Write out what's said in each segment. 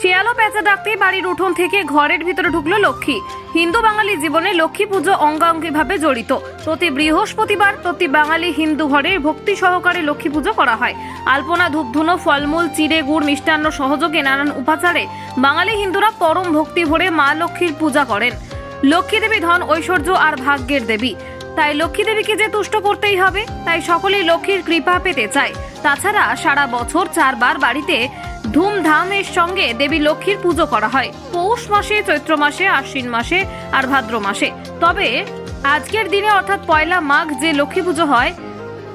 শিয়াল ও পেঁচা ডাকতেই বাড়ির উঠোন থেকে ঘরের ভিতরে ঢুকলো লক্ষ্মী। হিন্দু বাঙালি জীবনে লক্ষ্মী পুজো অঙ্গাঙ্গিভাবে জড়িত। প্রতি বৃহস্পতিবার প্রতি বাঙালি হিন্দু ঘরে ভক্তি সহকারে লক্ষ্মী পুজো করা হয়। আলপনা, ধূপধুনো, ফলমূল, চিড়ে, গুড়, মিষ্টান্ন সহযোগে নানান উপাচারে বাঙালি হিন্দুরা পরম ভক্তি ভরে মা লক্ষ্মীর পূজা করেন। লক্ষ্মী দেবী ধন, ঐশ্বর্য আর ভাগ্যের দেবী, তাই লক্ষ্মী দেবীকে যে তুষ্ট করতেই হবে, তাই সকলেই লক্ষ্মীর কৃপা পেতে চায়। তাছাড়া সারা বছর 4 বার বাড়িতে ধুমধামের সঙ্গে দেবী লক্ষ্মীর পুজো করা হয়। পৌষ মাসে, চৈত্র মাসে, আশ্বিন মাসে আর ভাদ্র মাসে। তবে আজকের দিনে অর্থাৎ পয়লা মাঘ যে লক্ষ্মী পুজো হয়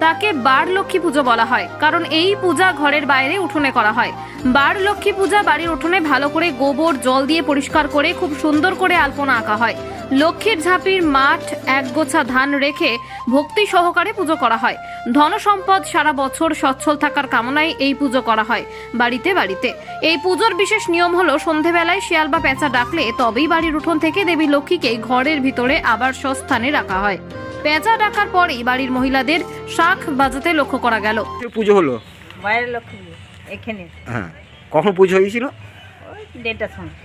তাকে বার লক্ষ্মী পুজো বলা হয়, কারণ এই পূজা ঘরের বাইরে উঠোনে করা হয়। বার লক্ষ্মী পূজা বাড়ির উঠোনে ভালো করে গোবর জল দিয়ে পরিষ্কার করে খুব সুন্দর করে আলপনা আঁকা হয়। লক্ষ্মীর ঝাঁপির মাঠ একগোছা ধান রেখে ভক্তি সহকারে পুজো করা হয়। ধন সম্পদ সারা বছর সচ্ছল থাকার কামনায় এই পুজো করা হয় বাড়িতে বাড়িতে। এই পুজোর বিশেষ নিয়ম হলো সন্ধেবেলায় শিয়াল বা পেঁচা ডাকলে তবেই বাড়ির উঠোন থেকে দেবী লক্ষ্মীকে ঘরের ভিতরে আবার স্বস্থানে রাখা হয়। পেঁচা ডাকার পরেই বাড়ির মহিলাদের শাঁখ বাজাতে লক্ষ্য করা গেল। পুজো হলো বাইরের লক্ষ্মী এখানে। হ্যাঁ, কখন পুজো হয়েছিল? ওই 1:30টার সময়।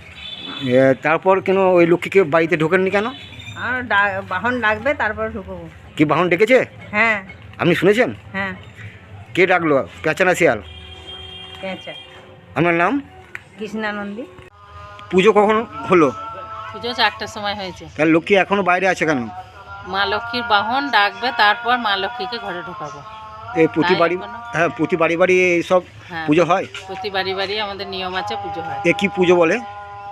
তারপর কেন ওই লক্ষ্মীকে বাড়িতে ঢোকেননি কেন? আর বাহন ডাকবে তারপর ঢুকবো। কি বাহন ডেকেছে? হ্যাঁ আপনি শুনেছেন? হ্যাঁ। কে ডাকলো, পেঁচা না শিয়াল? পেঁচা। আপনার নাম? কৃষ্ণানন্দী। পুজো কখন হলো? পুজো 4টার সময় হয়েছে। তাহলে লক্ষ্মী এখনো বাইরে আছে কেন? মা লক্ষ্মীর বাহন ডাকবে, তারপর মা লক্ষ্মীকে ঘরে ঢোকাবো। এই প্রতি তাই বাড়ি, এখনো- হ্যাঁ প্রতি বাড়ি বাড়ি এইসব হ্যাঁ, পুজো হয়? প্রতি বাড়ি বাড়ি আমাদের নিয়ম আছে, পুজো হয়। এ কি পুজো বলে?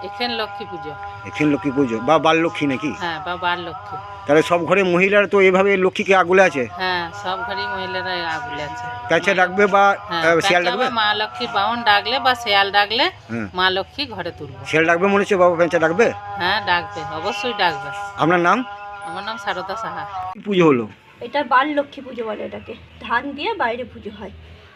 এখানে লক্ষ্মী পুজো। এখানে লক্ষ্মী পুজো বা বাল লক্ষ্মী নাকি? হ্যাঁ, বা বার লক্ষ্মী। তাহলে সব ঘরে মহিলারা তো এভাবে লক্ষ্মীকে আগলে আছে। হ্যাঁ, সব ঘরেই মহিলারা আগুলে আছে। পেঁচা ডাকবে বা হ্যাঁ, শিয়াল পেঁচা ডাকবে? বা মা লক্ষ্মীর বাহন ডাকলে বা শেয়াল ডাকলে হ্যাঁ। মা লক্ষ্মী ঘরে তুলবে। শিয়াল ডাকবে মনে হচ্ছে, বাবা পেঁচা ডাকবে? হ্যাঁ, ডাকবে, অবশ্যই ডাকবে। আপনার নাম? আমার নাম সারদা সাহা। কি পুজো হলো? এটা বাল লক্ষ্মী পুজো বলে এটাকে। ধান দিয়ে বাইরে পুজো হয়।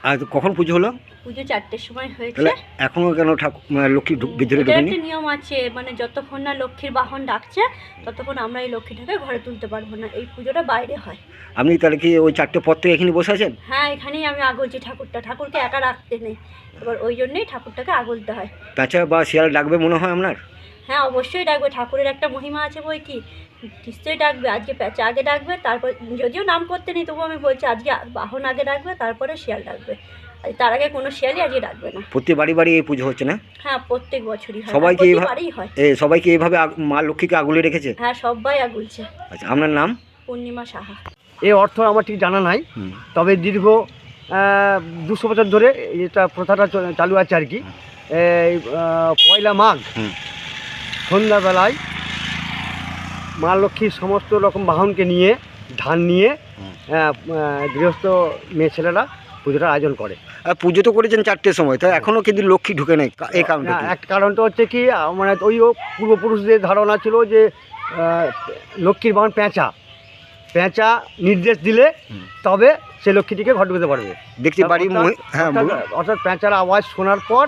আর কখন পুজো হলো? পুজো 4টের সময় হয়েছে। তাহলে এখনো কেন ঠাকুর লক্ষ্মী ভিতরে এটার ঢুকেনি? একটা নিয়ম আছে, মানে যতক্ষণ না লক্ষ্মীর বাহন ডাকছে ততক্ষণ আমরা এই লক্ষ্মীটাকে ঘরে তুলতে পারবো না। এই পুজোটা বাইরে হয়। আপনি তাহলে কি ওই 4টে পর থেকে এখানে বসে আছেন? হ্যাঁ, এখানেই আমি আগলছি ঠাকুরকে একা রাখতে নেই, এবার ওই জন্যই ঠাকুরটাকে আগলতে হয়। পেঁচা বা শিয়াল ডাকবে মনে হয় আপনার? হ্যাঁ, অবশ্যই ডাকবে। ঠাকুরের একটা মহিমা আছে বই কি, নিশ্চয়ই ডাকবে। আজকে পেঁচা আগে ডাকবে, তারপর যদিও নাম করতে নেই তবুও আমি বলছি আজকে বাহন আগে ডাকবে, তারপরে শিয়াল ডাকবে। আর তার আগে কোনো শিয়ালই আজকে ডাকবে না। প্রতি বাড়ি বাড়ি এই পুজো হচ্ছে না? হ্যাঁ, প্রত্যেক বছরই হয়। সবাইকে এইভাবে প্রতিবারই হয়। সবাইকে এইভাবে মা লক্ষ্মীকে আগলে রেখেছে? হ্যাঁ, সবাই আগুলছে। আচ্ছা, আপনার নাম? পূর্ণিমা সাহা। এই অর্থ আমার ঠিক জানা নাই, তবে দীর্ঘ 200 বছর ধরে এটা প্রথাটা চালু আছে আর কি। এই পয়লা মাঘ সন্ধ্যাবেলায় মা লক্ষ্মীর সমস্ত রকম বাহনকে নিয়ে, ধান নিয়ে গৃহস্থ মেয়ে ছেলেরা পুজোটা আয়োজন করে। পুজো তো করেছেন 4টের সময়, তাই এখনো কিন্তু লক্ষ্মী ঢুকে নেই, এই কারণটা কি? একটা কারণটা হচ্ছে কি, মানে ওই পূর্বপুরুষদের ধারণা ছিল যে লক্ষ্মীর বাহন পেঁচা নির্দেশ দিলে তবে সে লক্ষ্মীটিকে ঘর ঢুকতে পারবে। দেখছি বাড়ি হ্যাঁ, অর্থাৎ পেঁচার আওয়াজ শোনার পর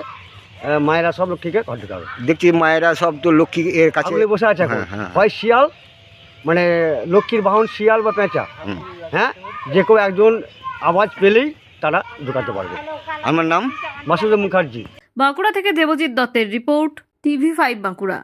মায়েরা সব লক্ষ্মীকে ঘর ঢুকাবে। দেখছি মায়েরা সব তো লক্ষ্মী এর কাছে আগলে বসে আছে এখন। হ্যাঁ। হয় শিয়াল, মানে লক্ষ্মীর বাহন শিয়াল বা পেঁচা, হ্যাঁ, যে কেউ একজন আওয়াজ পেলেই তারা ঢুকাতে পারবে। আমার নাম? মাসুদ মুখার্জি। বাঁকুড়া থেকে দেবজিৎ দত্তের রিপোর্ট, TV5 বাঁকুড়া।